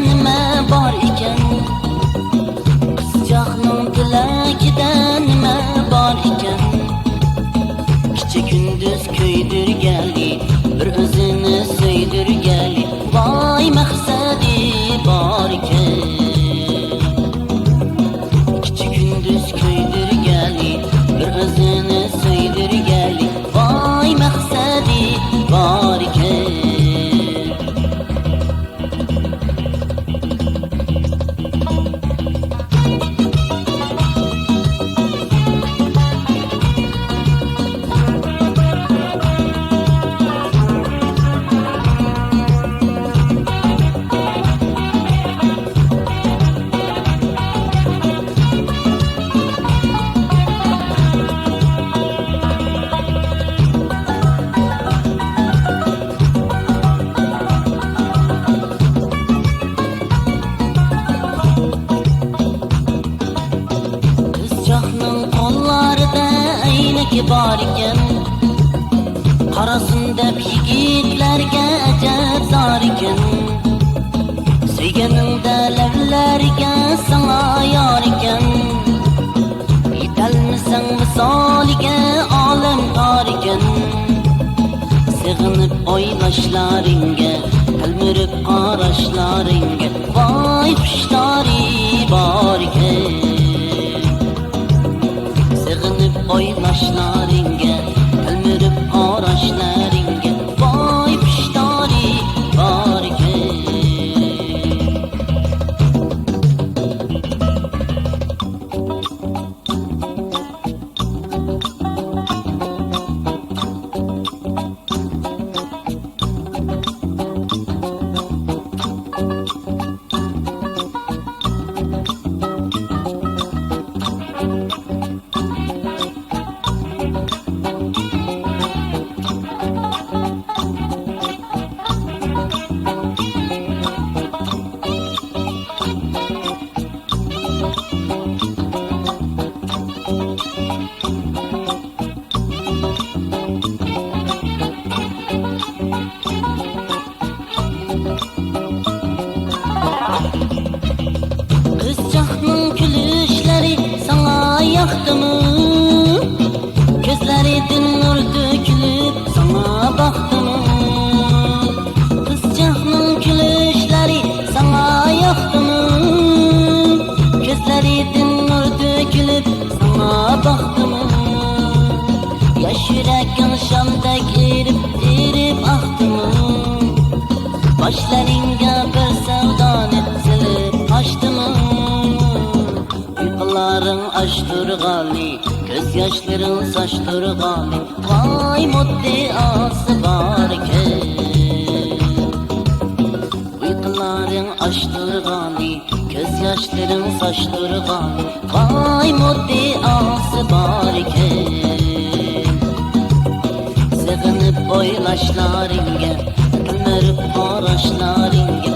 nima bor ekan? Qizchaqning tilagida nima bor ekan? Kecha kunduz ko'ydirgali, bir o'zini so'ydirgali, voy maqsadi bor ekan. Kecha kunduz ko'ydirgali, bir o'zini so'ydirgali, voy maqsadi bor ekan. Bor ekan, qarasin deb yigitlarga ajab zor ekan. Suyganingda lavlarga sana yor ekan. Yetolmasang misoliga olam tor ekan. Sig'inib o'ylashlaringga, tilmirib qarashlaringga, voy xushlari bor ekan. Sig'inib o'ylashlaringga, tilmirib qarashlaringga, voy xushlari bor ekan. Qizchaqning kulishlari sana yoqdimi? Ko'zlaridan nur to'kilib sana boqdimi? Qizchaqning kulishlari sana yoqdimi? Ko'zlaridan nur to'kilib sana boqdimi? Yosh yuraging shamdek erib aqdimi? Boshlaringga bir savdoni silib ochdimi? Uyqularing ashturg'ali, ko'z yoshlaring sochturg'ali, voy muddaosi bor ekan. Uyqularing ashturg'ali, ko'z yoshlaring sochturg'ali, voy muddaosi bor ekan. Sig'inib o'ylashlaringga, tilmirib qarashlaringga,